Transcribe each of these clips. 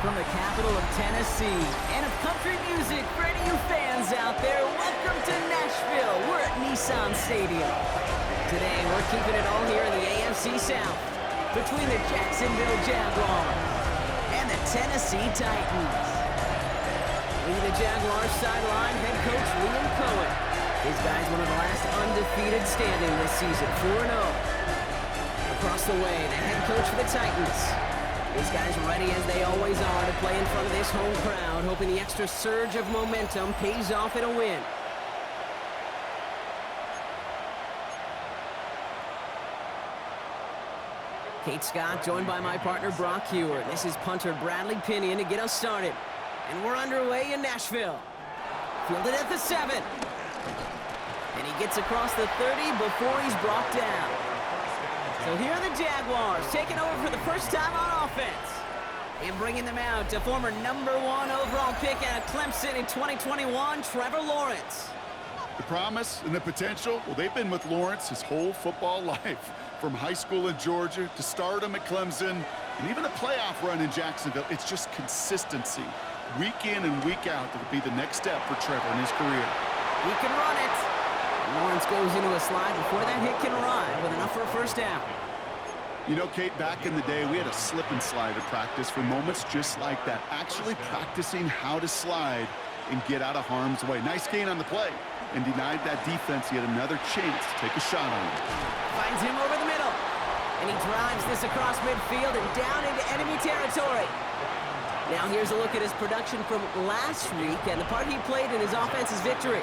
From the capital of Tennessee and of country music for any of you fans out there, welcome to Nashville. We're at Nissan Stadium. Today, we're keeping it all here in the AFC South between the Jacksonville Jaguars and the Tennessee Titans. Leading the Jaguars sideline, head coach Liam Cohen. His guy's one of the last undefeated standing this season, 4-0. Across the way, the head coach for the Titans. These guys ready as they always are to play in front of this home crowd, hoping the extra surge of momentum pays off in a win. Kate Scott joined by my partner Brock Hewer. This is punter Bradley Pinion to get us started. And we're underway in Nashville. Fielded at the 7. And he gets across the 30 before he's brought down. So here are the Jaguars taking over for the first time on offense. And bringing them out to former #1 overall pick out of Clemson in 2021, Trevor Lawrence. The promise and the potential, well, they've been with Lawrence his whole football life. From high school in Georgia to stardom at Clemson and even a playoff run in Jacksonville. It's just consistency. Week in and week out, that'll be the next step for Trevor in his career. He can run it. Lawrence goes into a slide before that hit can ride with enough for a first down. You know, Kate, back in the day, we had a slip and slide at practice for moments just like that. Actually practicing how to slide and get out of harm's way. Nice gain on the play and denied that defense yet another chance to take a shot on him. Finds him over the middle. And he drives this across midfield and down into enemy territory. Now here's a look at his production from last week and the part he played in his offense's victory.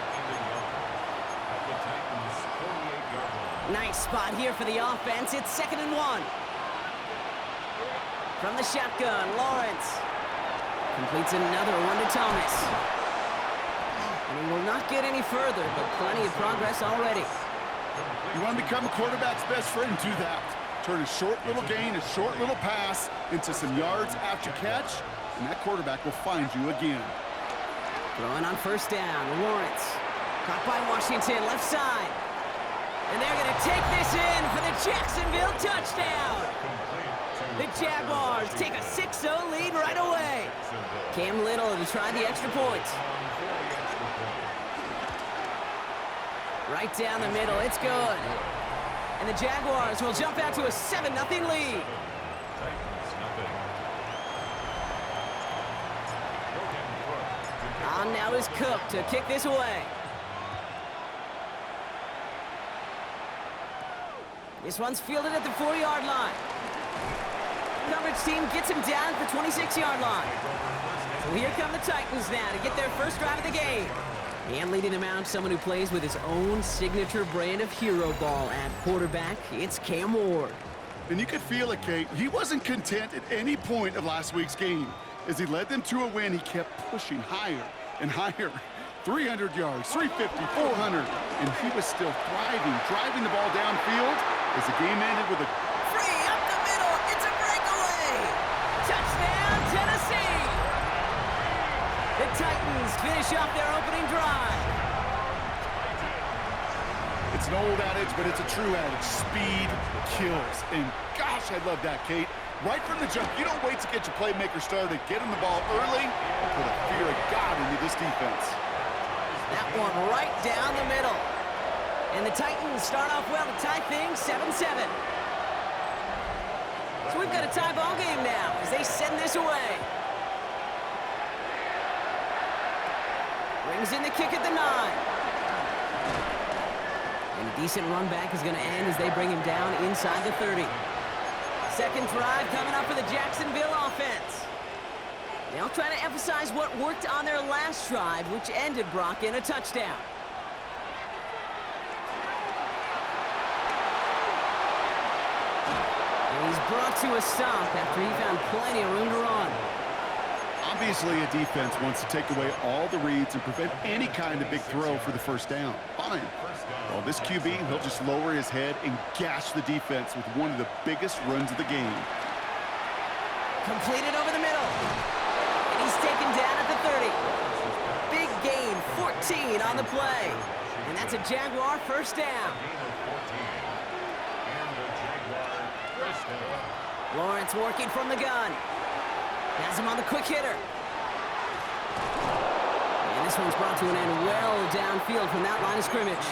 Nice spot here for the offense. It's 2nd and 1. From the shotgun, Lawrence completes another one to Thomas. And he will not get any further, but plenty of progress already. You want to become a quarterback's best friend? Do that. Turn a short little gain, a short little pass into some yards after catch, and that quarterback will find you again. Throwing on first down, Lawrence. Caught by Washington, left side. And they're going to take this in for the Jacksonville touchdown. The Jaguars take a 6-0 lead right away. Cam Little to try the extra point. Right down the middle, it's good. And the Jaguars will jump out to a 7-0 lead. On now is Cook to kick this away. This one's fielded at the 4-yard line. Coverage team gets him down at the 26-yard line. So here come the Titans now to get their first drive of the game. And leading him out, someone who plays with his own signature brand of hero ball at quarterback, it's Cam Ward. And you could feel it, Kate. He wasn't content at any point of last week's game. As he led them to a win, he kept pushing higher and higher. 300 yards, 350, 400, and he was still thriving, driving the ball downfield as the game ended with a... Free up the middle, it's a breakaway! Touchdown, Tennessee! The Titans finish off their opening drive. It's an old adage, but it's a true adage. Speed kills. And gosh, I love that, Kate. Right from the jump, you don't wait to get your playmaker started. Get him the ball early and put a fear of God into this defense. That one right down the middle. And the Titans start off well to tie things 7-7. So we've got a tie ball game now as they send this away. Brings in the kick at the 9. And a decent run back is going to end as they bring him down inside the 30. Second drive coming up for the Jacksonville offense. They'll try to emphasize what worked on their last drive, which ended, Brock, in a touchdown. And he's brought to a stop after he found plenty of room to run. Obviously, a defense wants to take away all the reads and prevent any kind of big throw for the first down. Fine. Well, this QB, he'll just lower his head and gash the defense with one of the biggest runs of the game. Completed over the middle. And he's taken down at the 30. Big gain, 14 on the play. And that's a Jaguar first down. Lawrence working from the gun. Has Has him on the quick hitter. And this one's brought to an end well downfield from that line of scrimmage.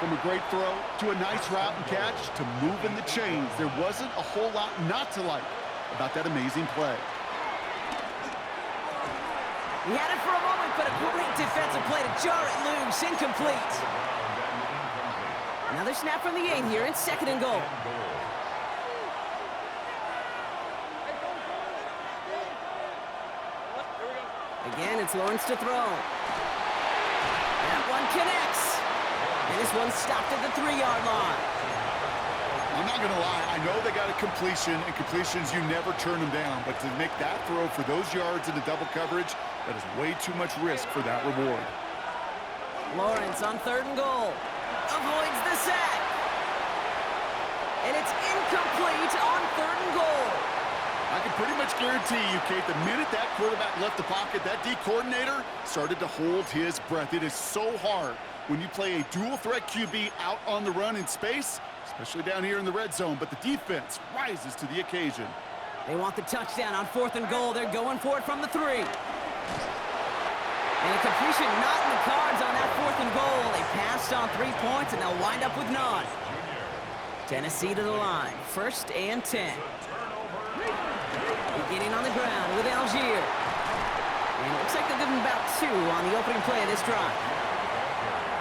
From a great throw to a nice route and catch to moving the chains, there wasn't a whole lot not to like about that amazing play. He had it for a moment, but a great defensive play to jar it loose. Incomplete. Another snap from the 8 here. It's 2nd and goal. Again, it's Lawrence to throw. That one connects. And this one's stopped at the 3-yard line. I'm not going to lie. I know they got a completion, and completions, you never turn them down. But to make that throw for those yards in the double coverage, that is way too much risk for that reward. Lawrence on 3rd and goal. Avoids the sack. And it's incomplete on 3rd and goal. I can pretty much guarantee you, Kate, the minute that quarterback left the pocket, that D coordinator started to hold his breath. It is so hard when you play a dual-threat QB out on the run in space, especially down here in the red zone, but the defense rises to the occasion. They want the touchdown on 4th and goal. They're going for it from the 3. And a completion not in the cards on that 4th and goal. They passed on 3 points, and they'll wind up with none. Tennessee to the line. 1st and 10. Beginning on the ground with Algier. And it looks like they'll give him about 2 on the opening play of this drive.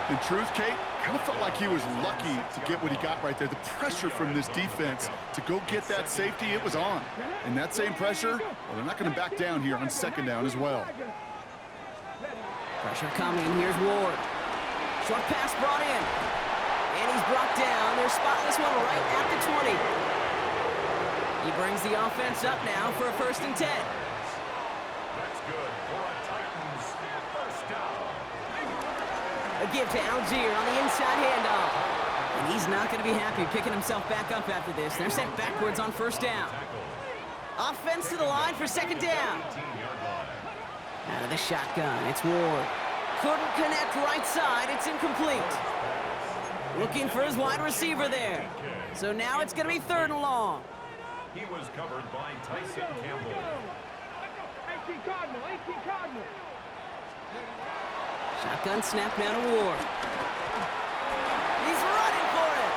In truth, Kate, kind of felt like he was lucky to get what he got right there. The pressure from this defense to go get that safety, it was on. And that same pressure, well, they're not going to back down here on 2nd down as well. Pressure coming. Here's Ward. Short pass brought in. And he's brought down. They're spotting this one right at the 20. He brings the offense up now for a 1st and 10. That's good for a Titans first down. A give to Algier on the inside handoff. And he's not going to be happy picking himself back up after this. They're sent backwards on 1st down. Offense to the line for 2nd down. Out of the shotgun, it's Ward. Couldn't connect right side. It's incomplete. Looking for his wide receiver there. So now it's going to be 3rd and long. He was covered by Tyson Campbell. 18 Cardinal. Shotgun snap now to Ward. He's running for it.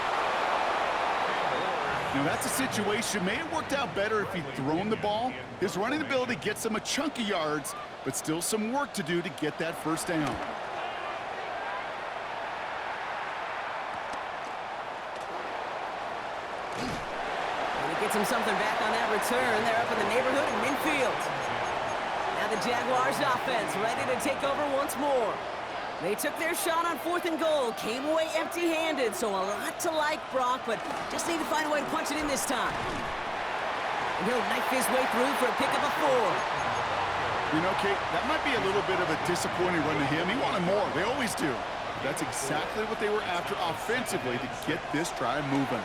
Now, that's a situation. May have worked out better if he'd thrown the ball. His running ability gets him a chunk of yards, but still some work to do to get that 1st down. Gets him something back on that return. They're up in the neighborhood in midfield. Now the Jaguars offense ready to take over once more. They took their shot on 4th and goal, came away empty-handed, so a lot to like, Brock, but just need to find a way to punch it in this time. And he'll knife his way through for a pickup of 4. You know, Kate, that might be a little bit of a disappointing run to him. He wanted more. They always do. But that's exactly what they were after offensively to get this drive moving.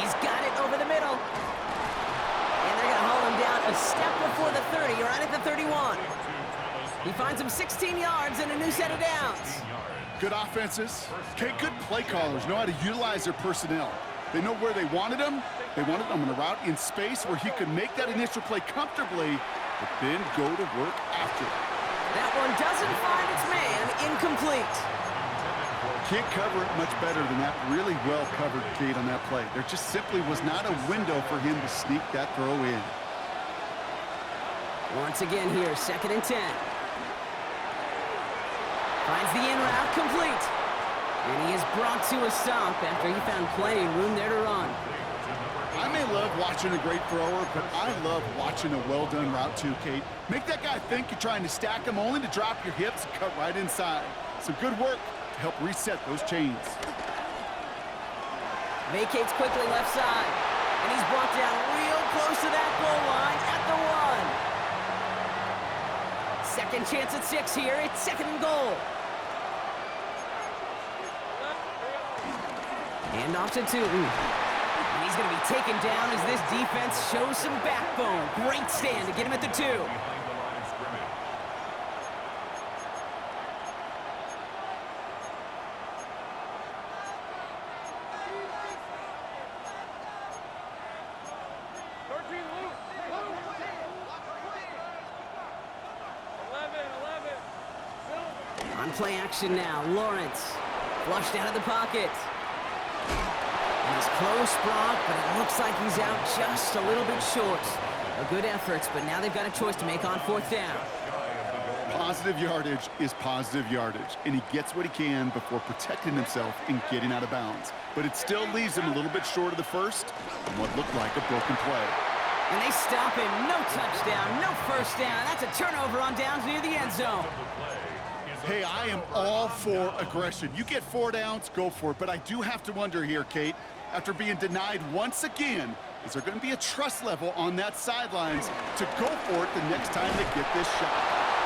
He's got it over the middle. And they're going to haul him down a step before the 30, right at the 31. He finds him 16 yards and a new set of downs. Good offenses. Okay, good play callers know how to utilize their personnel. They know where they wanted him. They wanted him on a route in space where he could make that initial play comfortably, but then go to work after. That one doesn't find its man. Incomplete. Can't cover it much better than that. Really well covered, Kate, on that play. There just simply was not a window for him to sneak that throw in. Once again here, 2nd and 10. Finds the in route complete. And he is brought to a stop after he found plenty of room there to run. I may love watching a great thrower, but I love watching a well-done route too, Kate. Make that guy think you're trying to stack him only to drop your hips and cut right inside. Some good work to help reset those chains. Vacates quickly left side. And he's brought down real close to that goal line at the 1. Second chance at 6 here. It's 2nd and goal. Hand off to Tootin. And he's going to be taken down as this defense shows some backbone. Great stand to get him at the 2. play action now. Lawrence, flushed out of the pocket. And he's close, Brock, but it looks like he's out just a little bit short. A good efforts, but now they've got a choice to make on 4th down. Positive yardage is positive yardage, and he gets what he can before protecting himself and getting out of bounds. But it still leaves him a little bit short of the first and what looked like a broken play. And they stop him. No touchdown, no first down. That's a turnover on downs near the end zone. Hey, I am all for aggression. You get 4 downs, go for it. But I do have to wonder here, Kate, after being denied once again, is there going to be a trust level on that sidelines to go for it the next time they get this shot?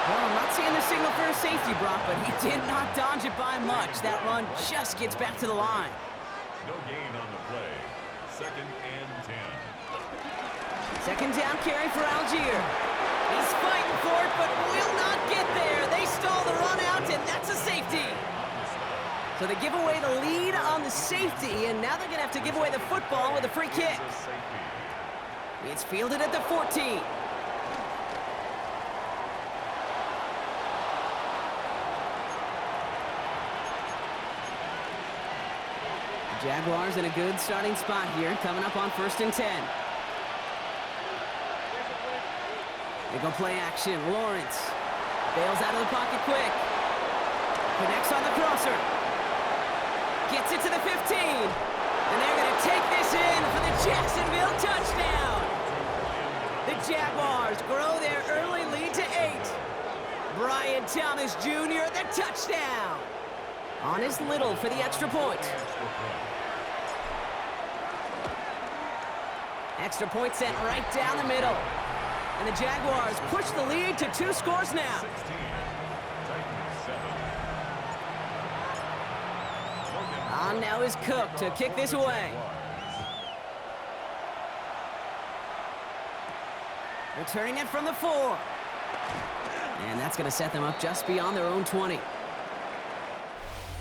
Well, I'm not seeing the signal for a safety, Brock, but he did not dodge it by much. That run just gets back to the line. No gain on the play. 2nd and 10. 2nd down carry for Algier. He's fighting for it, but will not get there. They stall the run out, and that's a safety. So they give away the lead on the safety, and now they're going to have to give away the football with a free kick. It's fielded at the 14. Jaguars in a good starting spot here, coming up on 1st and 10. They go play action. Lawrence bails out of the pocket quick. Connects on the crosser. Gets it to the 15. And they're going to take this in for the Jacksonville touchdown. The Jaguars grow their early lead to 8. Brian Thomas Jr., the touchdown. On his Little for the extra point. Extra point sent right down the middle. And the Jaguars push the lead to 2 scores now. 16. Titans 7. On now is Cook to kick this away. Returning it from the 4. And that's going to set them up just beyond their own 20.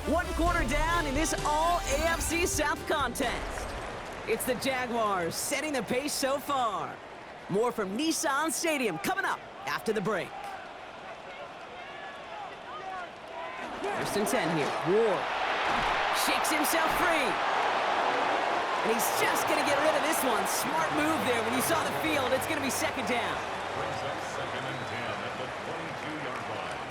1 quarter down in this all-AFC South contest. It's the Jaguars setting the pace so far. More from Nissan Stadium coming up after the break. 1st and 10 here. Ward shakes himself free. And he's just going to get rid of this one. Smart move there. When you saw the field, it's going to be 2nd down. Brings up 2nd and 10 at the 22-yard line.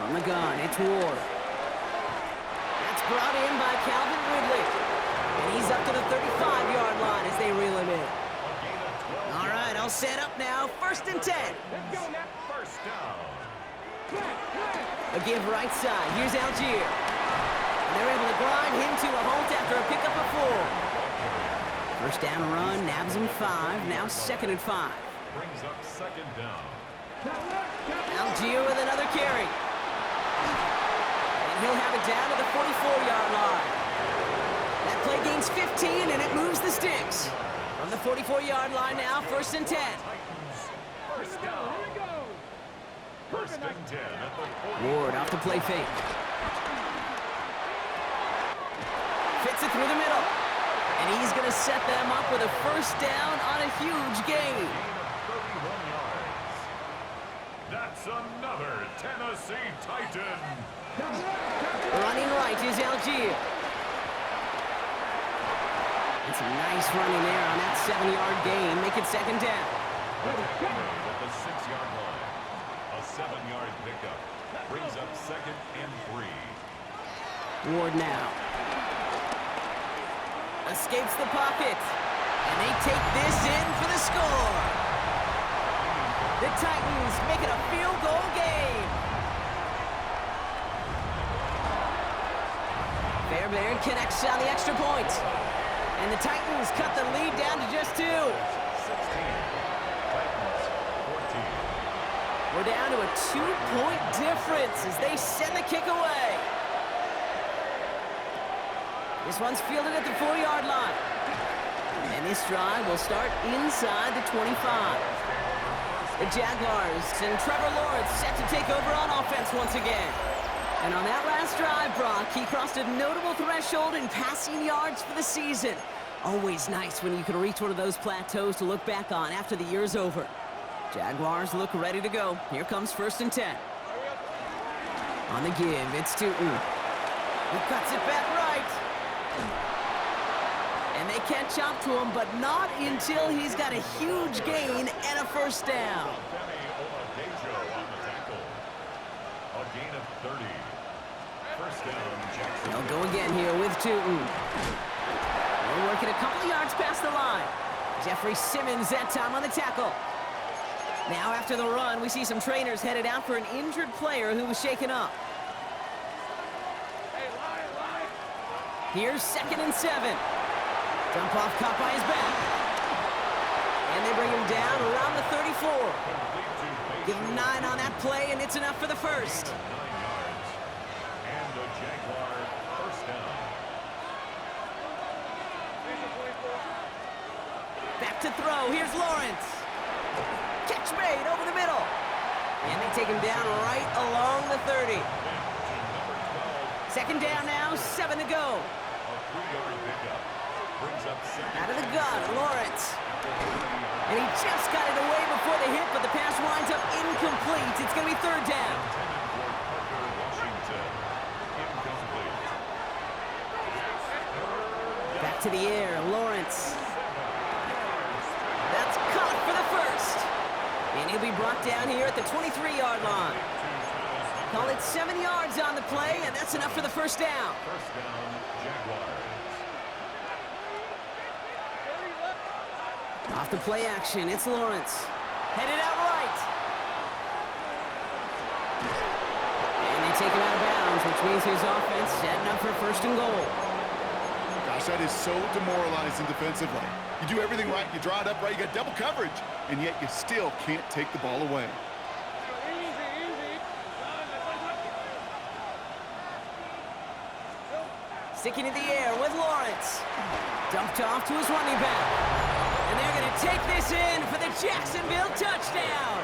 From the gun, it's Ward. That's brought in by Calvin Ridley. And he's up to the 35-yard line as they reel him in. All right, all set up now. 1st and 10. First down. A give right side. Here's Algier. And they're able to grind him to a halt after a pickup of 4. 1st down run, nabs him 5. Now 2nd and 5. Brings up 2nd down. Algier with another carry. And he'll have it down to the 44-yard line. That play gains 15, and it moves the sticks. From the 44-yard line now, 1st and 10. First down. 1st and 10 at the 40. Ward off the play fake. Fits it through the middle. And he's going to set them up with a 1st down on a huge gain. Gain of 31 yards. That's another Tennessee Titan. Running right is Algier. And some nice running there on that 7-yard gain. Make it 2nd down. At the 6-yard line. A 7-yard pickup. Brings up 2nd and 3. Ward now. Escapes the pocket. And they take this in for the score. The Titans make it a field goal game. Fairbairn connects on the extra point. And the Titans cut the lead down to just 2. 16. Titans 14. We're down to a 2-point difference as they send the kick away. This one's fielded at the 4-yard line. And this drive will start inside the 25. The Jaguars and Trevor Lawrence set to take over on offense once again. And on that last drive, Brock, he crossed a notable threshold in passing yards for the season. Always nice when you can reach one of those plateaus to look back on after the year's over. Jaguars look ready to go. Here comes 1st and 10. On the give, it's to He cuts it back right. And they can't chop to him, but not until he's got a huge gain and a 1st down. A gain of 30. 1st down, Jackson. They'll go again here with Tootin. They're working a couple of yards past the line. Jeffrey Simmons that time on the tackle. Now after the run, we see some trainers headed out for an injured player who was shaken up. Here's 2nd and 7. Dump off caught by his back. And they bring him down around the 34. Give him 9 on that play, and it's enough for the 1st. 9 yards. And a Jaguar 1st down. Back to throw. Here's Lawrence. Catch made over the middle. And they take him down right along the 30. 2nd down now, 7 to go. A 3-yard pickup. Brings up 2nd. Out of the gun, Lawrence. And he just got it away before the hit, but the pass winds up incomplete. It's going to be 3rd down. Back to the air, Lawrence. That's caught for the 1st. And he'll be brought down here at the 23-yard line. Call it 7 yards on the play, and that's enough for the 1st down. 1st down, Jaguars. Off the play action, it's Lawrence. Headed out right. And they take him out of bounds, which means his offense setting up for 1st and goal. Gosh, that is so demoralizing defensively. You do everything right, you draw it up right, you got double coverage, and yet you still can't take the ball away. Sticking in the air with Lawrence. Dumped off to his running back. And they're going to take this in for the Jacksonville touchdown.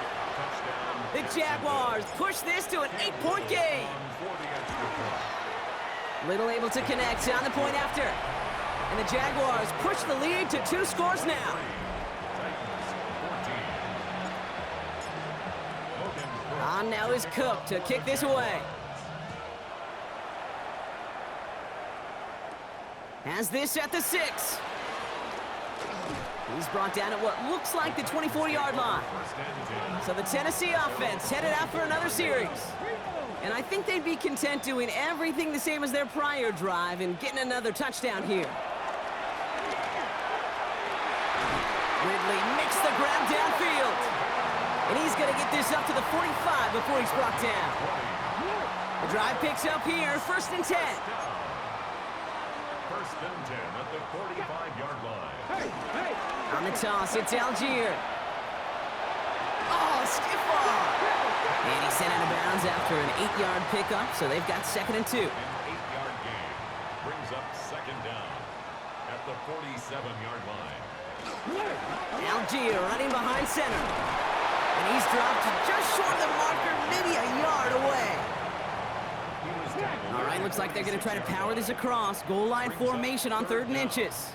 The Jaguars push this to an 8-point game. Little able to connect on the point after. And the Jaguars push the lead to 2 scores now. On now is Cook to kick this away. Has this at the 6. He's brought down at what looks like the 24-yard line. So the Tennessee offense headed out for another series. And I think they'd be content doing everything the same as their prior drive and getting another touchdown here. Ridley makes the grab downfield. And he's going to get this up to the 45 before he's brought down. The drive picks up here, 1st and 10. 1st and 10 at the 45-yard line. On the toss, it's Algier. Oh, stiff arm. And he's sent out of bounds after an 8-yard pickup, so they've got 2nd and 2. An 8-yard gain brings up 2nd down at the 47-yard line. Algier running behind center. And he's dropped just short of the marker, maybe a yard away. All right, looks like they're going to try to power this across. Goal line formation on 3rd and inches.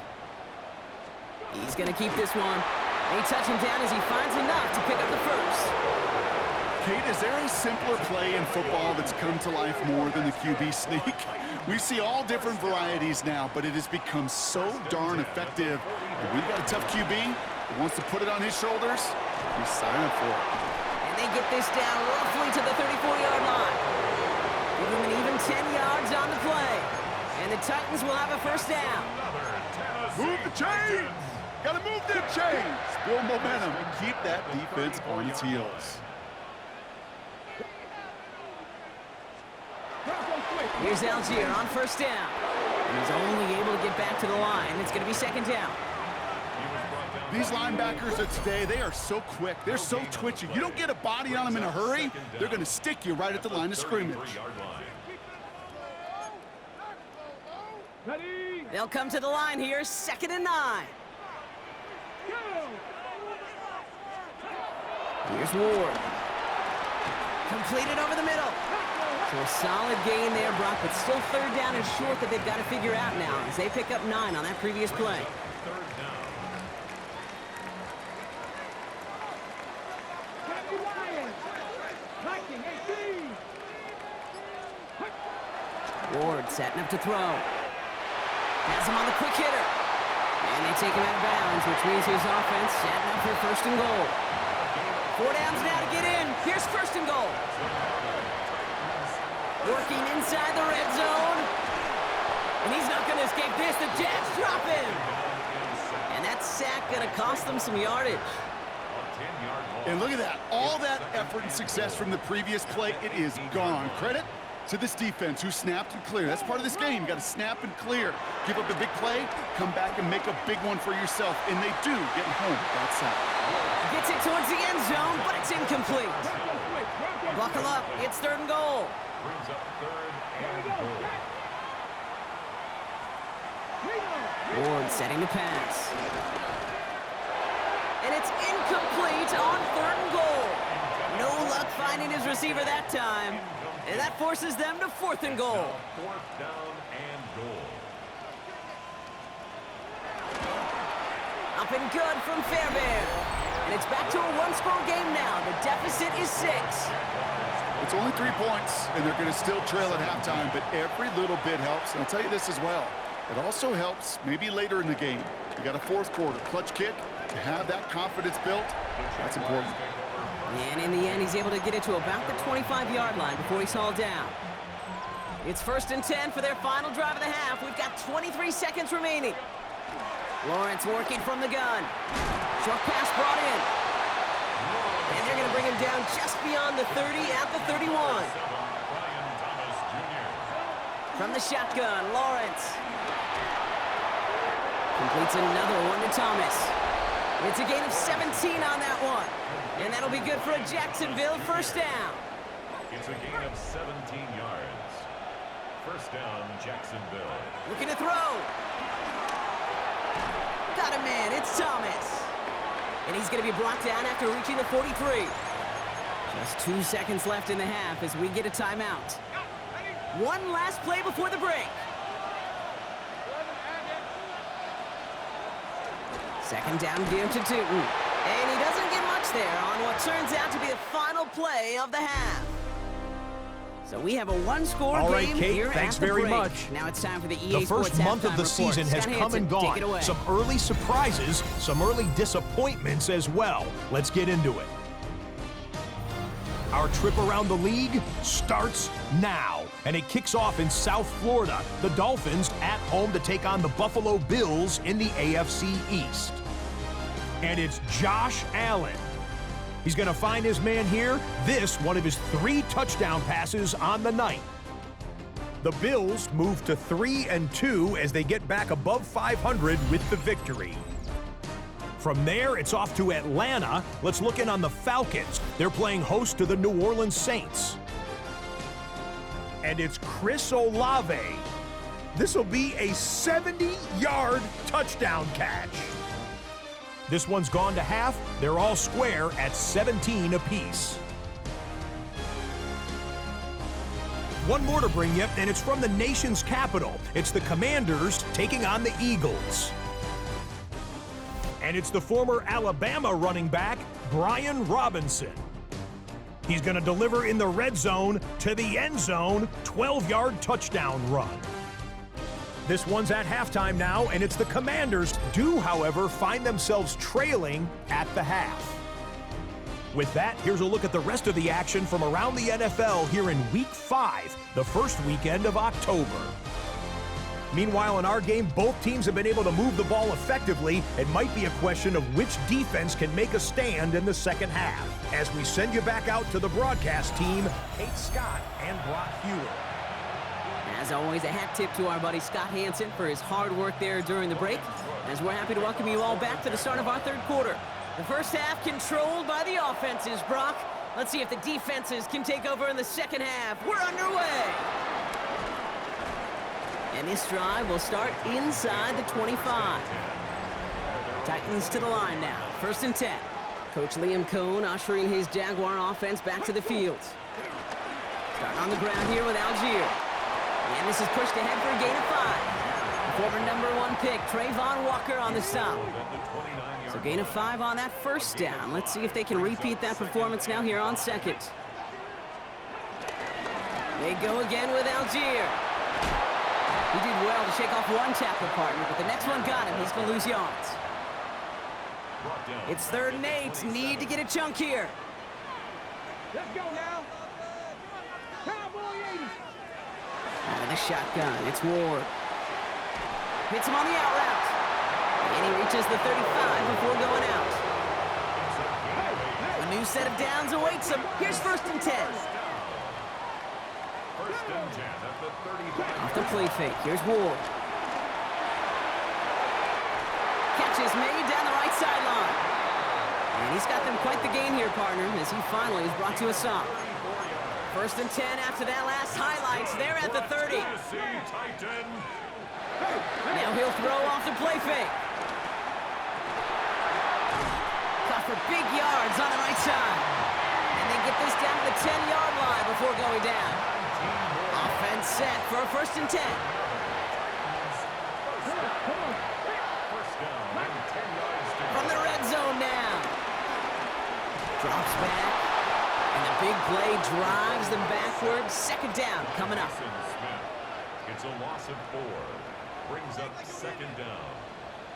He's going to keep this one. They touch him down as he finds enough to pick up the 1st. Kate, is there a simpler play in football that's come to life more than the QB sneak? We see all different varieties now, but it has become so darn effective. If we've got a tough QB that wants to put it on his shoulders, we sign up for it. And they get this down roughly to the 34-yard line. Give them an even 10 yards on the play. And the Titans will have a 1st down. Move the chains! Gotta move them chains! Build momentum and keep that defense on its heels. Here's Algier on 1st down. And he's only able to get back to the line. It's going to be 2nd down. These linebackers of today, they are so quick. They're so twitchy. You don't get a body on them in a hurry, they're going to stick you right at the line of scrimmage. They'll come to the line here, 2nd and 9. Here's Ward. Completed over the middle. So a solid gain there, Brock, but still 3rd down and short that they've got to figure out now as they pick up 9 on that previous play. Lions. Blocking 18. Ward setting up to throw. Has him on the quick hitter. And they take him out of bounds, which means his offense setting up for first and goal. 4 downs now to get in. Here's first and goal. Working inside the red zone. And he's not going to escape this. The Jets drop him. And that sack going to cost them some yardage. And look at that. All that effort and success from the previous play, it is gone. Credit to this defense who snapped and cleared. That's part of this game. You got to snap and clear. Give up a big play, come back and make a big one for yourself. And they do get home that sack. Gets it towards the end zone, but it's incomplete. Buckle up. It's third and goal. Brings up third and goal. Ward setting to pass. And it's incomplete on third and goal. No luck finding his receiver that time. And that forces them to fourth and goal. Fourth down and goal. Up and good from Fairbairn. And it's back to a one-score game now. The deficit is 6. It's only 3 points, and they're going to still trail at halftime, but every little bit helps. And I'll tell you this as well. It also helps maybe later in the game. You got a fourth quarter clutch kick. To have that confidence built, that's important. And in the end, he's able to get it to about the 25-yard line before he's hauled down. It's first and 10 for their final drive of the half. We've got 23 seconds remaining. Lawrence working from the gun. Short pass brought in. And they're going to bring him down just beyond the 30 at the 31. From the shotgun, Lawrence. Completes another one to Thomas. It's a gain of 17 on that one. And that'll be good for a Jacksonville first down. It's a gain of 17 yards. First down, Jacksonville. Looking to throw. Got a man, it's Thomas. And he's going to be brought down after reaching the 43. Just 2 seconds left in the half as we get a timeout. One last play before the break. Second down, give to Tootin. And he doesn't get much there on what turns out to be the final play of the half. So we have a one-score game. All right, Kate, here thanks at the very break. much. Now it's time for the EA The first Sports month of halftime the report. season has Scott come and Hansen, take gone. it away. Some early surprises, some early disappointments as well. Let's get into it. Our trip around the league starts now, and it kicks off in South Florida. The Dolphins at home to take on the Buffalo Bills in the AFC East. And it's Josh Allen. He's going to find his man here. This, one of his 3 touchdown passes on the night. The Bills move to 3-2 as they get back above 500 with the victory. From there, it's off to Atlanta. Let's look in on the Falcons. They're playing host to the New Orleans Saints. And it's Chris Olave. This will be a 70-yard touchdown catch. This one's gone to half. They're all square at 17 apiece. One more to bring you, and it's from the nation's capital. It's the Commanders taking on the Eagles. And it's the former Alabama running back, Brian Robinson. He's going to deliver in the red zone to the end zone, 12-yard touchdown run. This one's at halftime now, and it's the Commanders do, however, find themselves trailing at the half. With that, here's a look at the rest of the action from around the NFL here in Week 5, the first weekend of October. Meanwhile, in our game, both teams have been able to move the ball effectively. It might be a question of which defense can make a stand in the second half. As we send you back out to the broadcast team, Kate Scott and Brock Hewer. As always, a hat tip to our buddy Scott Hansen for his hard work there during the break, as we're happy to welcome you all back to the start of our third quarter. The first half controlled by the offenses, Brock. Let's see if the defenses can take over in the second half. We're underway. And this drive will start inside the 25. Titans to the line now, first and 10. Coach Liam Cohn ushering his Jaguar offense back to the field. Starting on the ground here with Algier. And this is pushed ahead for a gain of 5. The Former #1 pick, Trayvon Walker on the stop. So gain of 5 on that first down. Let's see if they can repeat that performance now here on second. They go again with Algier. He did well to shake off one tackle partner, but the next one got him. He's going to lose yards. It's 3rd and 8. Need to get a chunk here. Let's go now. Cowboy 80. Out of the shotgun, it's Ward. Hits him on the out route. And he reaches the 35 before going out. A new set of downs awaits him. Here's 1st and 10. First and 10 at the 35. Off the play fake. Here's Ward. Catch is made down the right sideline. And he's got them quite the gain here, partner, as he finally is brought to a stop. 1st and 10 after that last highlights. They're at the 30. Now he'll throw off the play fake. Caught for big yards on the right side. And they get this down to the 10-yard line before going down. Offense set for a 1st and 10. From the red zone now. Drops back. And the big play drives them backwards. 2nd down coming up. It's a loss of 4. Brings up 2nd down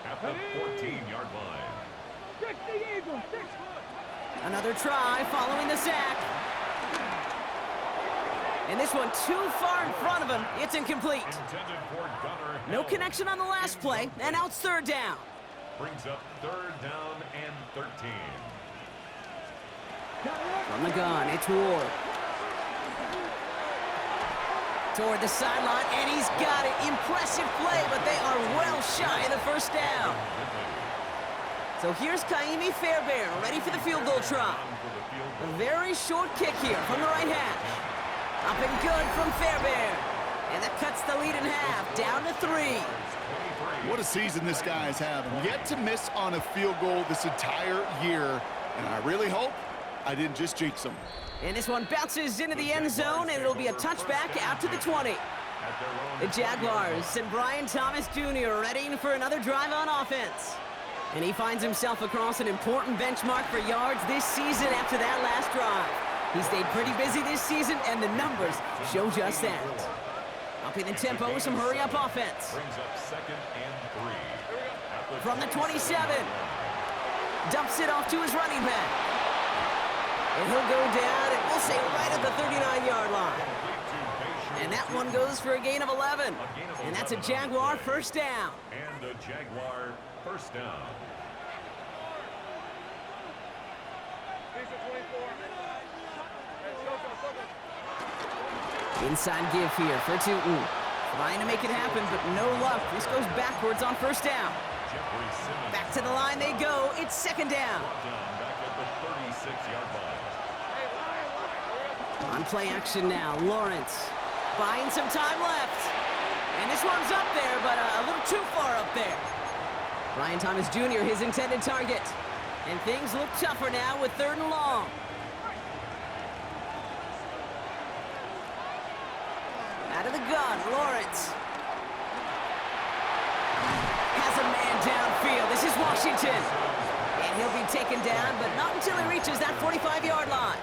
at the 14-yard line. Another try following the sack. And this one too far in front of him. It's incomplete. No connection on the last play, and now it's 3rd down. Brings up 3rd down and 13. From the gun, it's Ward. Toward the sideline, and he's got it. Impressive play, but they are well shy of the 1st down. So here's Kaimi Fairbairn, ready for the field goal try. A very short kick here from the right hash. Up and good from Fairbairn. And that cuts the lead in half, down to 3. What a season this guy is having. Yet to miss on a field goal this entire year. And I really hope I didn't just jinx him. And this one bounces into the end zone, and it'll be a touchback out to the 20. The Jaguars send Brian Thomas Jr. ready for another drive on offense. And he finds himself across an important benchmark for yards this season after that last drive. He stayed pretty busy this season, and the numbers show just that. Upping the tempo with some hurry-up offense. Brings up 2nd and 3. From the 27. Dumps it off to his running back. And he'll go down, and we'll say right at the 39-yard line. And that one goes for a gain of 11. And that's a Jaguar 1st down. And a Jaguar 1st down. Inside give here for Tootin. Trying to make it happen, but no luck. This goes backwards on 1st down. Back to the line they go. It's 2nd down. Back at the 36-yard line. On play action now, Lawrence buying some time left. And this one's up there, but a little too far up there. Brian Thomas Jr., his intended target. And things look tougher now with 3rd and long. Out of the gun, Lawrence. Has a man downfield. This is Washington. And he'll be taken down, but not until he reaches that 45-yard line.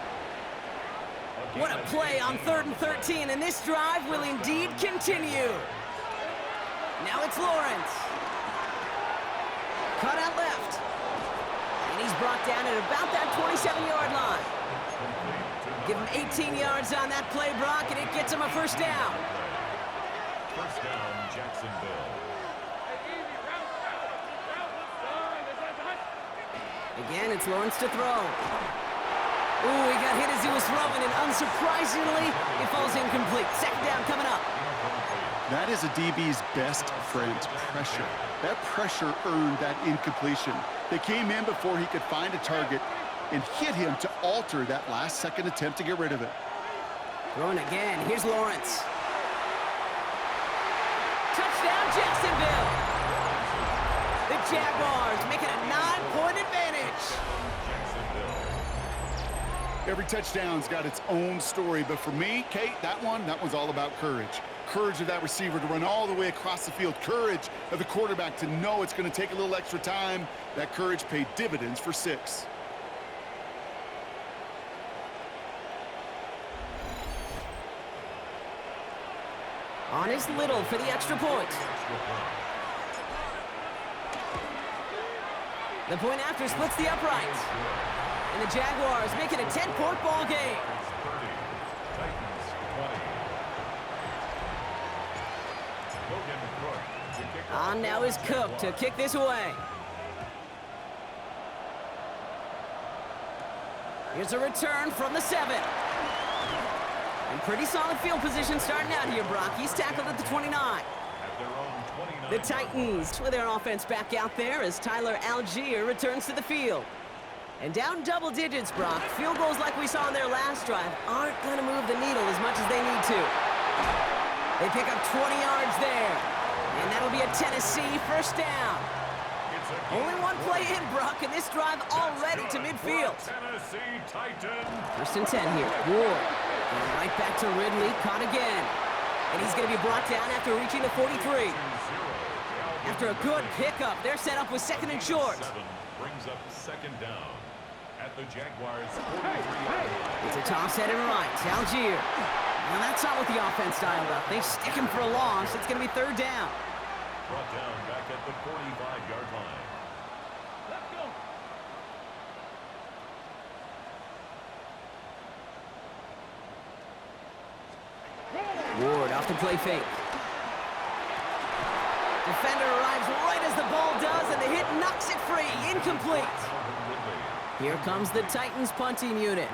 What a play on 3rd and 13, and this drive will indeed continue. Now it's Lawrence. Cut out left. And he's brought down at about that 27-yard line. Give him 18 yards on that play, Brock, and it gets him a 1st down. 1st down, Jacksonville. Again, it's Lawrence to throw. Ooh, he got hit as he was throwing, and unsurprisingly, it falls incomplete. 2nd down coming up. That is a DB's best friend, pressure. That pressure earned that incompletion. They came in before he could find a target and hit him to alter that last-second attempt to get rid of it. Throwing again. Here's Lawrence. Touchdown, Jacksonville. The Jaguars making a 9-point advantage. Every touchdown's got its own story, but for me, Kate, that one's all about courage. courage of that receiver to run all the way across the field. Courage of the quarterback to know it's going to take a little extra time. That courage paid dividends for 6. On is Little for the extra point. The point after splits the uprights. And the Jaguars make it a 10-point ball game. On now is Cook to kick this away. Here's a return from the 7. And pretty solid field position starting out here, Brock. He's tackled at the 29. The Titans with their offense back out there as Tyler Algier returns to the field. And down double digits, Brock. Field goals like we saw in their last drive aren't going to move the needle as much as they need to. They pick up 20 yards there. And that'll be a Tennessee first down. Only one play in, Brock, and this drive already to midfield. First and 10 here. Ward. And right back to Ridley. Caught again. And he's going to be brought down after reaching the 43. After a good pickup, they're set up with 2nd and short. Brings up 2nd down at the Jaguars 43. It's a toss headed right. Algier. Now that's not what the offense dialed up. They stick him for a loss. It's going to be 3rd down. Brought down back at the 45-yard line. Let's go. Ward off the play fake. Defender arrives right as the ball does, and the hit knocks it free. Incomplete. Here comes the Titans punting unit.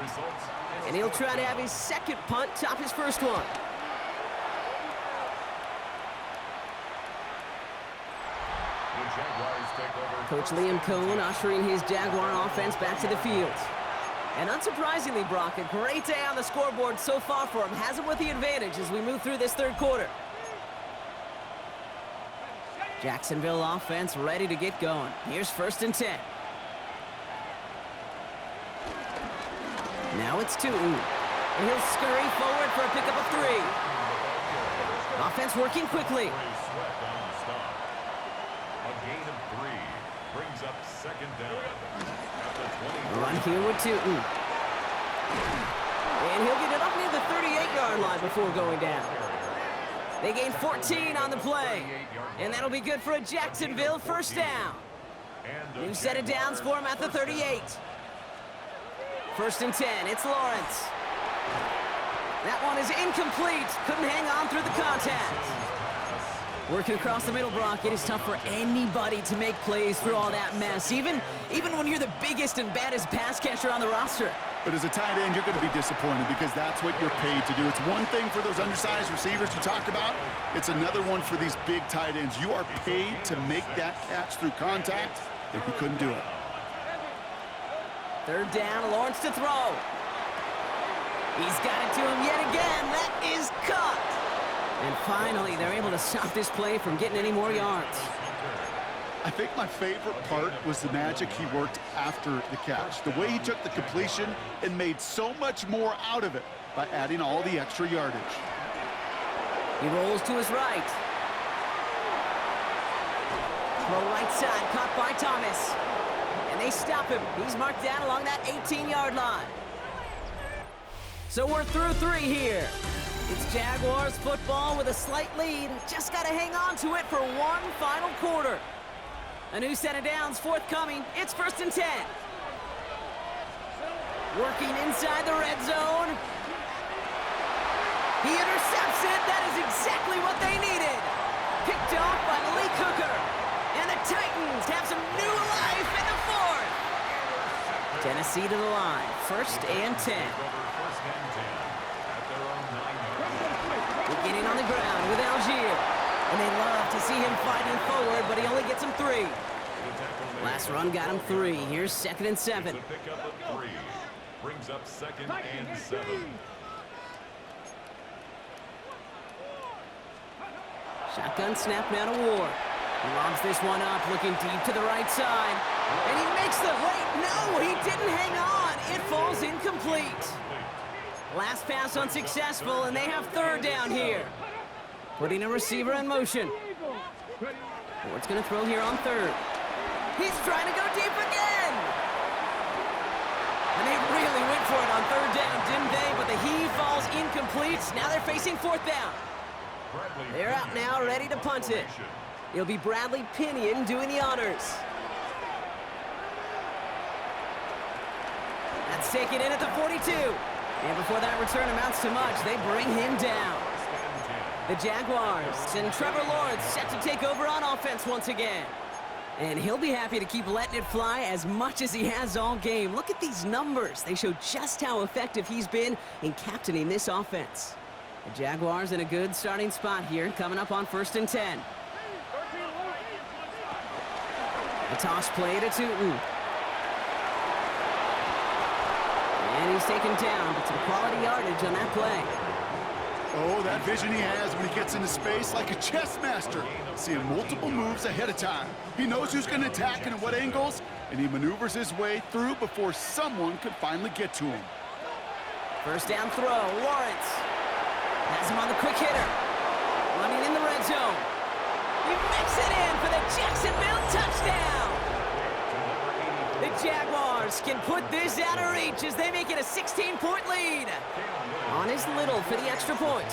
And he'll try to have his 2nd punt top his 1st one. Coach Liam Cohn ushering his Jaguar offense back to the field. And unsurprisingly, Brock, a great day on the scoreboard so far for him. Has him with the advantage as we move through this 3rd quarter. Jacksonville offense ready to get going. Here's 1st and 10. Now it's 2. And he'll scurry forward for a pickup of 3. Offense working quickly. A gain of 3 brings up 2nd down. Run here with Tootin. And he'll get it up near the 38-yard line before going down. They gain 14 on the play. And that'll be good for a Jacksonville 1st down. New set of downs for him at the 38. 1st and 10, it's Lawrence. That one is incomplete. Couldn't hang on through the contact. Working across the middle, Brock, it is tough for anybody to make plays through all that mess, even when you're the biggest and baddest pass catcher on the roster. But as a tight end, you're going to be disappointed because that's what you're paid to do. It's one thing for those undersized receivers you talk about. It's another one for these big tight ends. You are paid to make that catch through contact, and you couldn't do it. 3rd down, Lawrence to throw. He's got it to him yet again. That is cut. And finally, they're able to stop this play from getting any more yards. I think my favorite part was the magic he worked after the catch. The way he took the completion and made so much more out of it by adding all the extra yardage. He rolls to his right. Throw right side, caught by Thomas. And they stop him. He's marked down along that 18-yard line. So we're through 3 here. It's Jaguars football with a slight lead. Just got to hang on to it for one final quarter. A new set of downs forthcoming. It's 1st and 10. Working inside the red zone. He intercepts it. That is exactly what they needed. Picked off by Malik Hooker. And the Titans have some new life in the 4th. Tennessee to the line. 1st and 10. Beginning on the ground with Algier. And they love to see him fighting forward, but he only gets him 3. Last run got him 3. Here's 2nd and 7. Pick up of 3. Brings up 2nd and 7. Shotgun snap now to Ward. He lobs this one up, looking deep to the right side. And he makes the... Wait, no, he didn't hang on. It falls incomplete. Last pass unsuccessful, and they have 3rd down here. Putting a receiver in motion. Ford's going to throw here on third. He's trying to go deep again. And they really went for it on third down, didn't they? But the heave falls incomplete. Now they're facing fourth down. They're out now, ready to punt it. It'll be Bradley Pinion doing the honors. That's taken in at the 42. And before that return amounts to much, they bring him down. The Jaguars and Trevor Lawrence set to take over on offense once again. And he'll be happy to keep letting it fly as much as he has all game. Look at these numbers. They show just how effective he's been in captaining this offense. The Jaguars in a good starting spot here, coming up on 1st and 10. A toss play to Tootin. And he's taken down, but some quality yardage on that play. Oh, that vision he has when he gets into space like a chess master, seeing multiple moves ahead of time. He knows who's going to attack and at what angles, and he maneuvers his way through before someone could finally get to him. First down throw, Lawrence. Has him on the quick hitter. Running in the red zone. He makes it in for the Jacksonville touchdown. The Jaguars can put this out of reach as they make it a 16-point lead. On is Little for the extra point.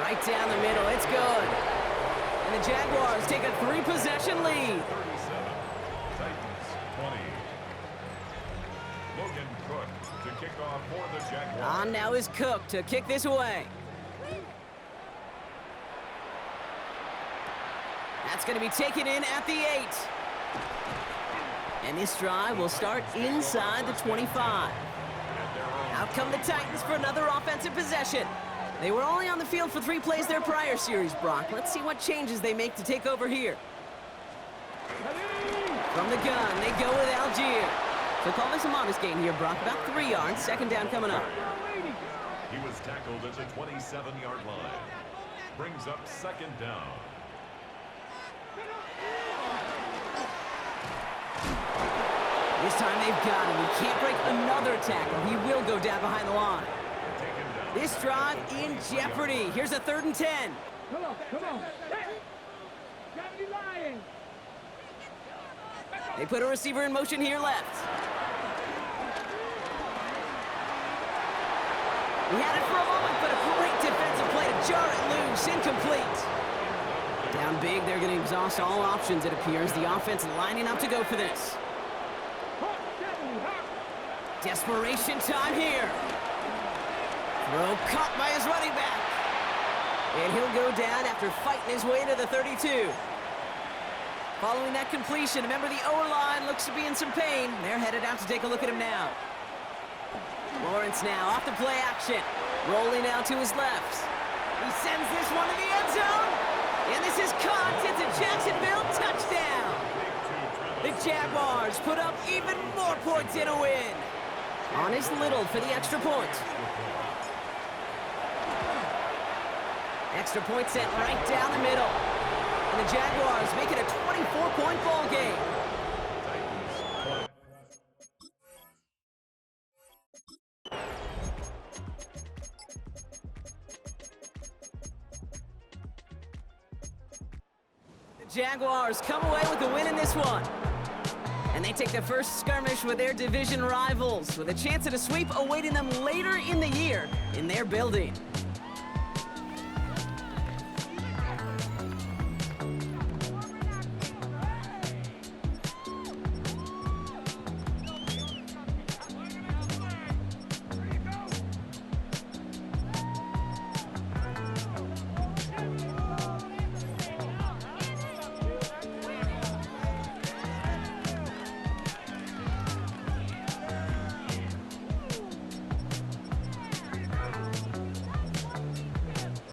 Right down the middle, it's good. And the Jaguars take a 3-possession lead. 37, Titans 20. Logan Cook to kick off for the Jaguars. On now is Cook to kick this away. That's going to be taken in at the 8. And this drive will start inside the 25. Out come the Titans for another offensive possession. They were only on the field for 3 plays their prior series, Brock. Let's see what changes they make to take over here. From the gun, they go with Algier. So call this a modest gain here, Brock. About 3 yards. Second down coming up. He was tackled at the 27-yard line. Brings up second down. This time they've got him. He can't break another tackle. He will go down behind the line. This drive in jeopardy. Here's a 3rd and 10. Come on. Hey, gotta be lying. They put a receiver in motion here left. He had it for a moment, but a great defensive play to jar it loose. Incomplete. Down big, they're going to exhaust all options, it appears. The offense lining up to go for this. Desperation time here. Throw caught by his running back. And he'll go down after fighting his way to the 32. Following that completion, remember the O-line looks to be in some pain. They're headed out to take a look at him now. Lawrence now off the play action. Rolling out to his left. He sends this one to the end zone. And this is caught. It's a Jacksonville touchdown. The Jaguars put up even more points in a win. On is Little for the extra point. Extra point sent right down the middle. And the Jaguars make it a 24-point ball game. The Jaguars come away with the win in this one. And they take the first skirmish with their division rivals with a chance at a sweep awaiting them later in the year in their building.